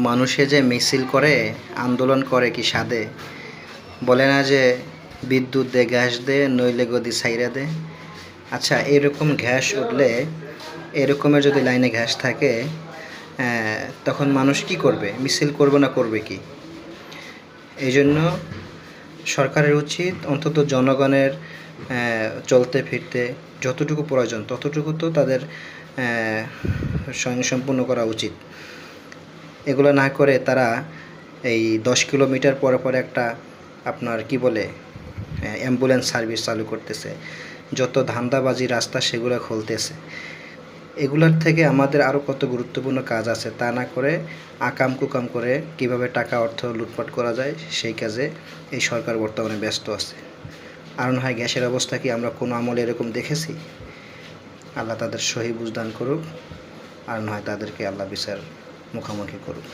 মানুষে যে মিছিল করে, আন্দোলন করে কি সাধে? বলে না যে বিদ্যুৎ দে, গ্যাস দে, নইলে গদি ছাইরা দে। আচ্ছা, এরকম গ্যাস উঠলে, এরকমের যদি লাইনে গ্যাস থাকে, তখন মানুষ কি করবে? মিছিল করবে না করবে কি? এই জন্য সরকারের উচিত অন্তত জনগণের চলতে ফিরতে যতটুকু প্রয়োজন ততটুকু তো তাদের স্বয়ংসম্পূর্ণ করা উচিত। এগুলো না করে তারা এই 10 কিলোমিটার পরে পরে একটা আপনার কি বলে অ্যাম্বুলেন্স সার্ভিস চালু করতেছে, যত ধান্দাবাজি রাস্তা সেগুলো খুলতেছে। এগুলোর থেকে আমাদের আরও কত গুরুত্বপূর্ণ কাজ আছে, তা না করে আকাম কুকাম করে কিভাবে টাকা অর্থ লুটপাট করা যায় সেই কাজে এই সরকার বর্তমানে ব্যস্ত আছে। আর না হয় গ্যাসের অবস্থা কি আমরা কোনো আমলে এরকম দেখেছি? আল্লাহ তাদের সহি বুঝদান করুক, আর না হয় তাদেরকে আল্লাহ বিচার মুখোমুখি করুক।